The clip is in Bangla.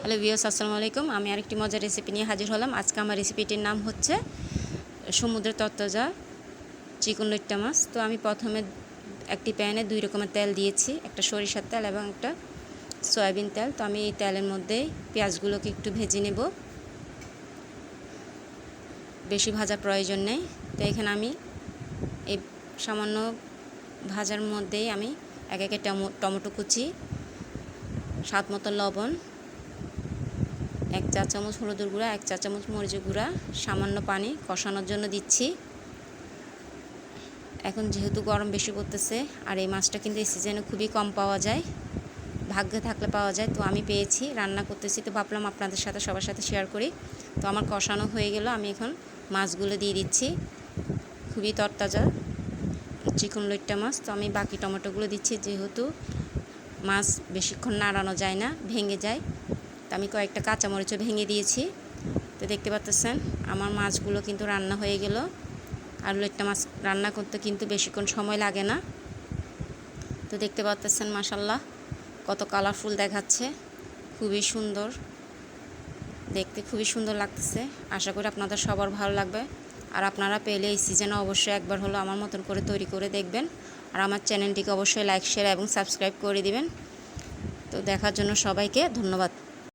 হ্যালো ভিউয়ার্স, আসসালামু আলাইকুম। আমি আরেকটি মজার রেসিপি নিয়ে হাজির হলাম। আজকে আমার রেসিপিটির নাম হচ্ছে সমুদ্রের তরতাজা চিকন লইট্টা মাছ। তো আমি প্রথমে একটি প্যানে 2 রকমের তেল দিয়েছি, একটা সরিষার তেল এবং একটা সয়াবিন তেল। তো আমি এই তেলের মধ্যেই পেঁয়াজগুলোকে একটু ভেজে নেব, বেশি ভাজার প্রয়োজন নেই। তো এখানে আমি এই সামান্য ভাজার মধ্যেই আমি একে টমেটো কুচি, স্বাদ মতো লবণ, 1 চা চামচ হলুদের গুঁড়া, 1 চা চামচ মরিচের গুঁড়া, সামান্য পানি কষানোর জন্য দিচ্ছি। এখন যেহেতু গরম বেশি পড়তেছে আর এই মাছটা কিন্তু এই সিজনে খুবই কম পাওয়া যায়, ভাগ্যে থাকলে পাওয়া যায়। তো আমি পেয়েছি, রান্না করতেছি, তো ভাবলাম আপনাদের সাথে সবার সাথে শেয়ার করি। তো আমার কষানো হয়ে গেল, আমি এখন মাছগুলো দিয়ে দিচ্ছি। খুবই তরতাজা চিকন লইট্টা মাছ। তো আমি বাকি টমেটোগুলো দিচ্ছি, যেহেতু মাছ বেশিক্ষণ নাড়ানো যায় না, ভেঙে যায়। তো আমি কয়েকটা কাঁচামরিচও ভেঙে দিয়েছি। তো দেখতে পাচ্ছেন আমার মাছগুলো কিন্তু রান্না হয়ে গেল। আর লইট্টা মাছ রান্না করতে কিন্তু বেশিক্ষণ সময় লাগে না। তো দেখতে পাচ্ছেন মাশাল্লাহ কত কালারফুল দেখাচ্ছে, খুবই সুন্দর দেখতে, খুবই সুন্দর লাগতেছে। আশা করি আপনাদের সবার ভালো লাগবে। আর আপনারা পেলে এই সিজনে অবশ্যই একবার হলো আমার মতন করে তৈরি করে দেখবেন। আর আমার চ্যানেলটিকে অবশ্যই লাইক, শেয়ার এবং সাবস্ক্রাইব করে দিবেন। তো দেখার জন্য সবাইকে ধন্যবাদ।